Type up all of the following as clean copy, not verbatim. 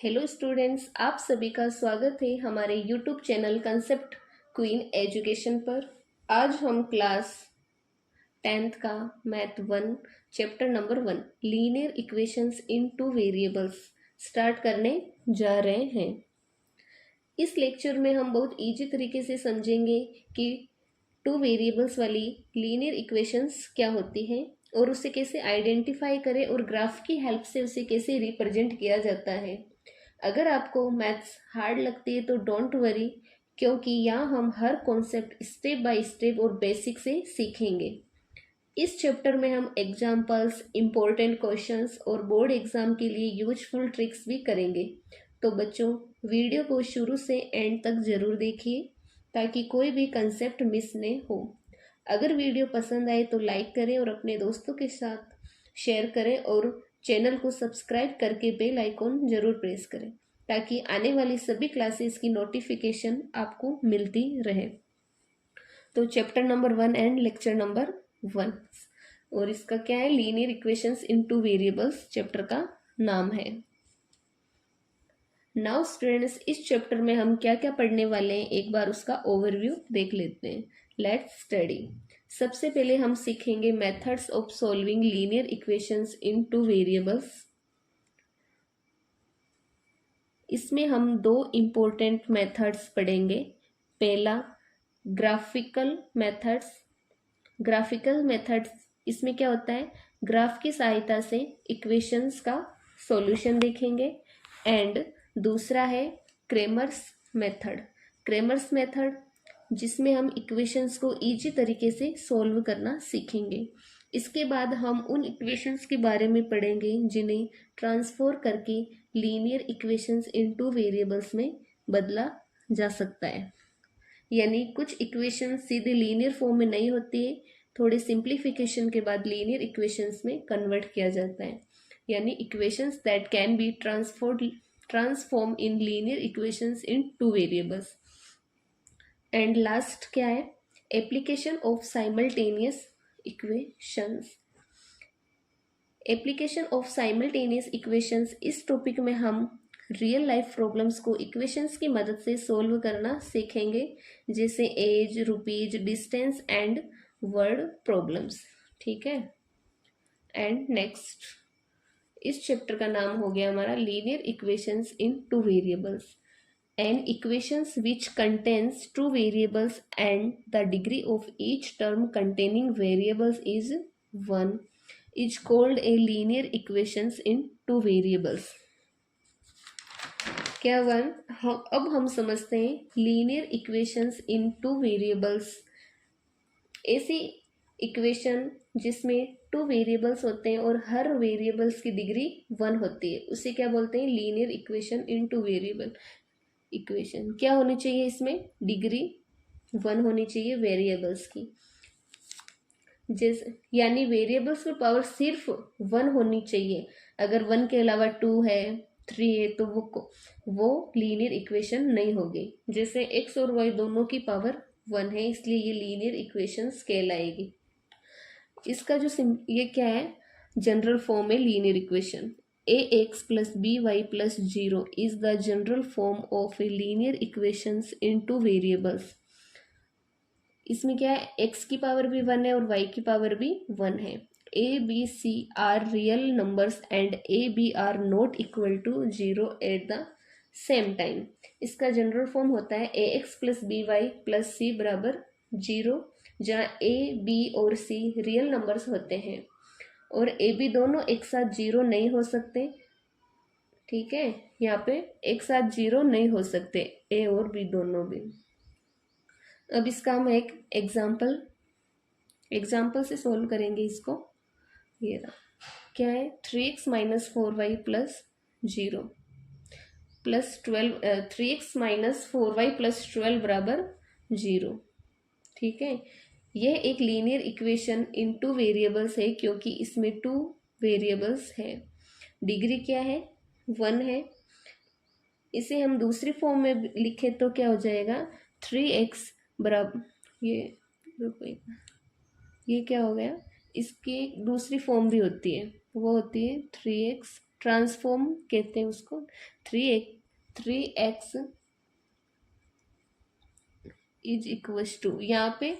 Hello students, आप सभी का स्वागत है हमारे YouTube channel concept queen education पर। आज हम क्लास 10th का math 1 chapter number 1 linear equations in two variables start करने जा रहे हैं। इस लेक्चर में हम बहुत इजी तरीके से समझेंगे कि टू वेरिएबल्स वाली लीनियर इक्वेशंस क्या होती हैं और उसे कैसे आइडेंटिफाई करें और ग्राफ की हेल्प से उसे कैसे रिप्रेजेंट किया जाता है। अगर आपको मैथ्स हार्ड लगती है तो डोंट वरी, क्योंकि यहाँ हम हर कॉन्सेप्ट स्टेप बाय स्टेप और बेसिक से सीखेंगे। इस चैप्टर में हम एग्जाम्पल्स, इम्पोर्टेंट क्वेश्चंस और बोर्ड एग्जाम के लिए यूजफुल ट्रिक्स भी करेंगे। तो बच्चों, वीडियो को शुरू से एंड तक जरूर देखिए ताकि कोई भी कंसेप्ट मिस नहीं हो। अगर वीडियो पसंद आए तो लाइक करें और अपने दोस्तों के साथ शेयर करें और चैनल को सब्सक्राइब करके बेल आइकॉन जरूर प्रेस करें ताकि आने वाली सभी क्लासेस की नोटिफिकेशन आपको मिलती रहे। तो chapter number 1 and lecture number 1 और इसका क्या है, linear equations in two variables chapter का नाम है। नाउ स्टूडेंट्स, इस चैप्टर में हम क्या क्या पढ़ने वाले हैं एक बार उसका ओवरव्यू देख लेते हैं। Let's study. सबसे पहले हम सीखेंगे methods of solving linear equations in two variables. इसमें हम दो इम्पोर्टेंट मेथड्स पढ़ेंगे। पहला ग्राफिकल मेथड्स। ग्राफिकल मेथड्स इसमें क्या होता है, ग्राफ की सहायता से इक्वेशंस का सॉल्यूशन देखेंगे। एंड दूसरा है क्रेमर्स मेथड। क्रेमर्स मेथड जिसमें हम इक्वेशंस को इजी तरीके से सॉल्व करना सीखेंगे। इसके बाद हम उन इक्वेशंस के बारे में पढ़ेंगे जिन्हें ट्रांसफॉर करके लीनियर इक्वेशंस इनटू वेरिएबल्स में बदला जा सकता है। यानी कुछ इक्वेशन सीधे लीनियर फॉर्म में नहीं होती है, थोड़े सिंप्लीफिकेशन के बाद लीनियर इक्वेशंस में कन्वर्ट किया जाता है। यानी equations that can be transform in linear equations in two variables. And last क्या है, application of simultaneous equations. Application of simultaneous equations, इस टॉपिक में हम रियल लाइफ प्रॉब्लम्स को इक्वेशंस की मदद से सोल्व करना सीखेंगे, जैसे age, rupees, distance and word problems. ठीक है। एंड नेक्स्ट, इस चैप्टर का नाम हो गया हमारा linear equations in two variables. An equations which contains two variables and the degree of each term containing variables is 1 is called a linear equations in two variables। क्या 1? अब हम समझते हैं linear equations in two variables. ऐसी equation जिसमें two variables होते हैं और हर वेरिएबल्स की डिग्री 1 होती है, उसे क्या बोलते हैं, linear equation in two variable equation. क्या होनी चाहिए इसमें, डिग्री 1 होनी चाहिए वेरिएबल्स की। जैसे यानी वेरिएबल्स में पावर सिर्फ 1 होनी चाहिए। अगर 1 के अलावा 2 है, 3 है तो वो लीनियर इक्वेशन नहीं होगी। जैसे x और y दोनों की पावर 1 है, इसलिए ये लीनियर इक्वेशन कहलाएगी। इसका जो ये क्या है, जनरल फॉर्म है linear equation. ax plus by plus 0 is the general form of a linear equations in two variables. इसमें क्या है, x की पावर भी 1 है और y की पावर भी 1 है। a b c are real numbers and a b are not equal to 0 at the same time. इसका जनरल फॉर्म होता है ax plus B Y plus C बराबर 0, जहाँ a b और c रियल नंबर्स होते हैं और a b दोनों एक साथ 0 नहीं हो सकते। ठीक है, यहाँ पे एक साथ 0 नहीं हो सकते, a और b दोनों भी। अब इसका हम एक एग्जाम्पल से सोल्व करेंगे इसको। ये रहा, क्या है, 3x minus 4y plus 0 plus 12, 3x minus 4y plus 12 बराबर 0। ठीक है, यह एक linear equation in two variables है क्योंकि इसमें 2 वेरिएबल्स है। डिग्री क्या है, 1 है। इसे हम दूसरी फॉर्म में लिखे तो क्या हो जाएगा, 3x बराबर, ये क्या हो गया, इसकी दूसरी फॉर्म भी होती है, वो होती है 3x ट्रांसफॉर्म कहते हैं उसको। 3x इज इक्वल्स टू, यहाँ पे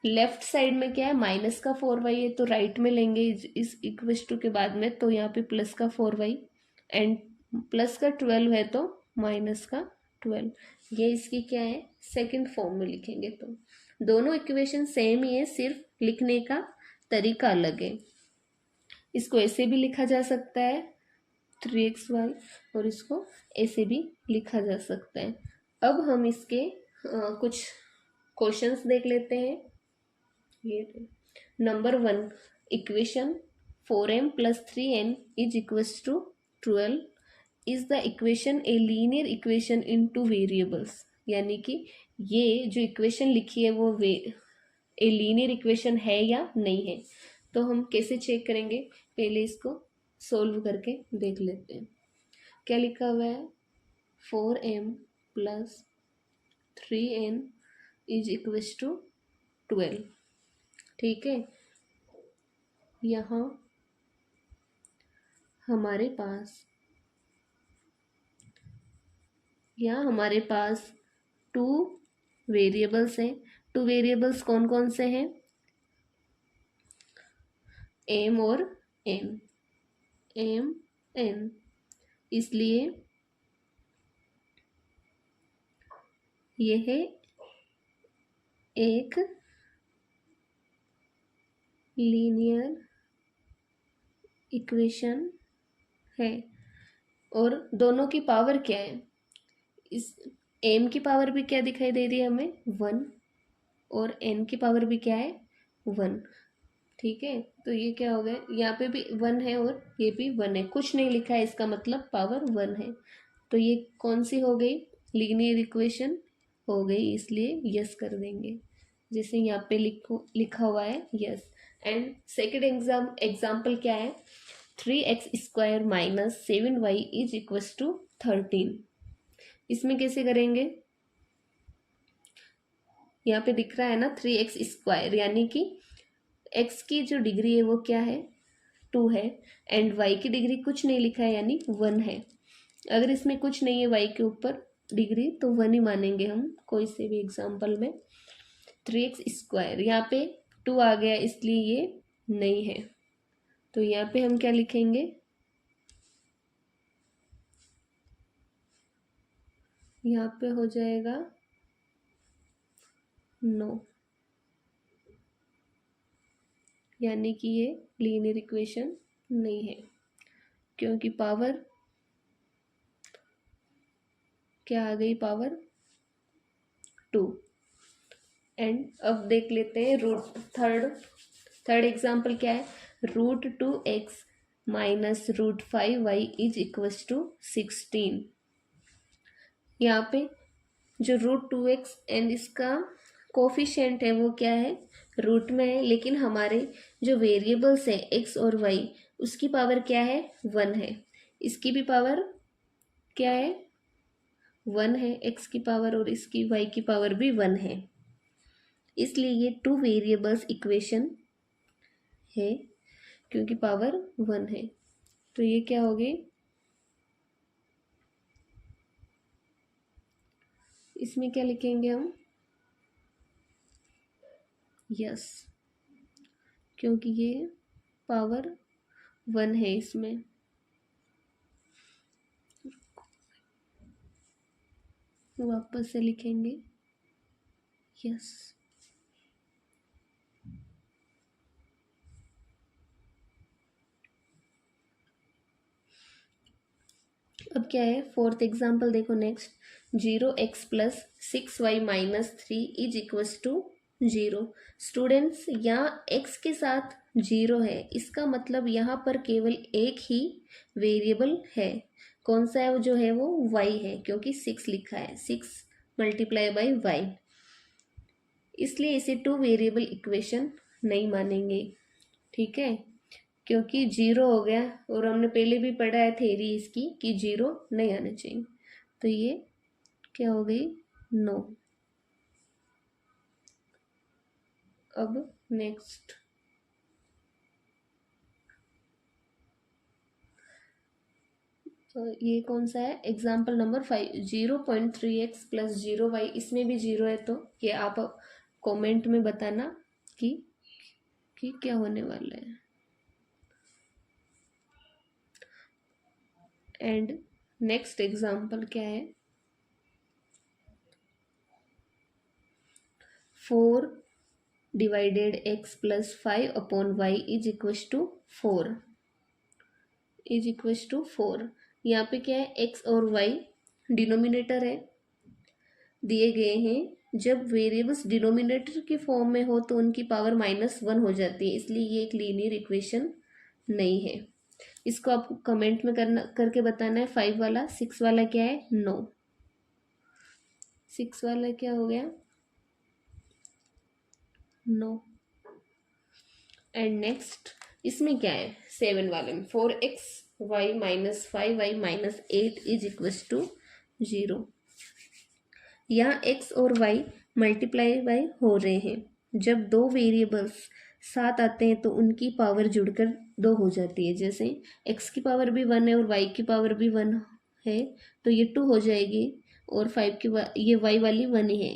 लेफ्ट साइड में क्या है, माइनस का 4y है, तो राइट में लेंगे इस इक्वल्स टू के बाद में, तो यहाँ पे प्लस का 4y एंड प्लस का 12 है तो माइनस का 12। ये इसकी क्या है, सेकंड फॉर्म में लिखेंगे। तो दोनों इक्वेशन सेम ही है, सिर्फ लिखने का तरीका अलग है। इसको ऐसे भी लिखा जा सकता है 3xy, और इसको ऐसे भी लिखा जा सकता है। अब हम इसके कुछ क्वेश्चंस देख लेते हैं। ये number 1, equation 4m + 3n is equals to 12 is the equation a linear equation in two variables. यानी कि ये जो इक्वेशन लिखी है वो ए लीनियर इक्वेशन है या नहीं है। तो हम कैसे चेक करेंगे, पहले इसको सोल्व करके देख लेते हैं। क्या लिखा हुआ है, 4m + 3n is equals to 12। ठीक है, यहाँ हमारे पास टू वेरिएबल्स हैं। टू वेरिएबल्स कौन कौन से हैं, m और n, m n। इसलिए यह एक लीनियर इक्वेशन है। और दोनों की पावर क्या है, इस m की पावर भी क्या दिखाई दे रही है हमें, 1, और n की पावर भी क्या है, 1। ठीक है, तो ये क्या हो गया, यहाँ पे भी 1 है और ये भी 1 है, कुछ नहीं लिखा है, इसका मतलब पावर 1 है। तो ये कौन सी हो गई, लीनियर इक्वेशन हो गई, इसलिए यस कर देंगे, जैसे यहाँ पे लिखा हुआ है यस। एंड सेकेंड एग्जाम्पल क्या है, 3x² - 7y is equals to 13। इसमें कैसे करेंगे, यहाँ पे दिख रहा है ना 3x², यानी कि x की जो डिग्री है वो क्या है, 2 है, एंड y की डिग्री कुछ नहीं लिखा है यानी 1 है। अगर इसमें कुछ नहीं है y के ऊपर डिग्री तो 1 ही मानेंगे हम कोई से भी एग्जाम्पल में। 3x², यहाँ पे 2 आ गया इसलिए ये नहीं है, तो यहाँ पे हम क्या लिखेंगे, यहाँ पे हो जाएगा नो, यानी कि ये लीनियर इक्वेशन नहीं है, क्योंकि पावर क्या आ गई, पावर 2। एंड अब देख लेते हैं थर्ड एग्जाम्पल क्या है, √2x - √5y is equals to 16। यहाँ पे जो √2x एंड इसका कोफिशिएंट है वो क्या है, रूट में है, लेकिन हमारे जो वेरिएबल्स है x और y उसकी पावर क्या है, 1 है। इसकी भी पावर क्या है, 1 है, x की पावर, और इसकी y की पावर भी 1 है, इसलिए ये टू वेरिएबल्स इक्वेशन है, क्योंकि पावर 1 है। तो ये क्या हो गई, इसमें क्या लिखेंगे हम, यस, क्योंकि ये पावर 1 है इसमें। वापस से लिखेंगे यस। अब क्या है, फोर्थ एग्जाम्पल देखो next, 0x + 6y - 3 is equals to 0। Students, यहाँ x के साथ 0 है, इसका मतलब यहाँ पर केवल एक ही वेरिएबल है। कौन सा है वो, जो है वो y है, क्योंकि 6 लिखा है, 6 × y, इसलिए इसे टू वेरिएबल इक्वेशन नहीं मानेंगे। ठीक है, क्योंकि 0 हो गया, और हमने पहले भी पढ़ा है थेरी इसकी कि 0 नहीं आना चाहिए, तो ये क्या हो गई, नो। अब नेक्स्ट ये कौन सा है, example number 5, 0.3x plus 0y, इसमें भी 0 है, तो ये आप कमेंट में बताना कि क्या होने वाला है। एंड नेक्स्ट एग्जाम्पल क्या है, 4 divided x plus 5 upon y is equals to 4, is equals to 4। यहाँ पे क्या है, x और y डिनोमिनेटर है, दिए गए हैं। जब वेरिएबल्स डिनोमिनेटर के फॉर्म में हो तो उनकी पावर -1 हो जाती है, इसलिए ये एक लीनियर इक्वेशन नहीं है। इसको आपको कमेंट में करके बताना है। 5 वाला, 6 वाला क्या है, नो। 6 वाला क्या हो गया, नो। एंड नेक्स्ट इसमें क्या है, 7 वाले में 4x minus 5y minus 8 is equals to 0। यहाँ x और y मल्टीप्लाई बाय हो रहे हैं। जब दो वेरिएबल्स साथ आते हैं तो उनकी पावर जुड़कर 2 हो जाती है। जैसे x की पावर भी 1 है और y की पावर भी 1 है, तो ये 2 हो जाएगी, और 5 की ये y वाली 1 है,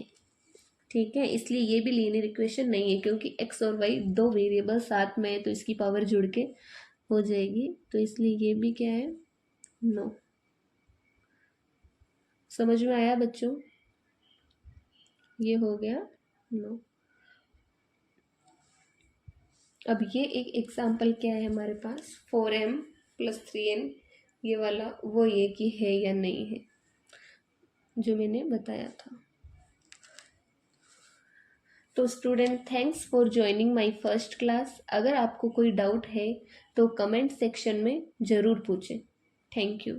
ठीक है। इसलिए ये भी लीनियर इक्वेशन नहीं है, क्योंकि x और y दो वेरिएबल साथ में है तो इसकी पावर जुड़ के हो जाएगी, तो इसलिए ये भी क्या है, नो। समझ में आया बच्चों, ये हो गया नो। अब ये एक एग्जाम्पल क्या है हमारे पास, 4m प्लस 3n, ये वाला वो ये कि है या नहीं है, जो मैंने बताया था। तो student, thanks for joining my first class. अगर आपको कोई डाउट है तो कमेंट सेक्शन में ज़रूर पूछें। Thank you.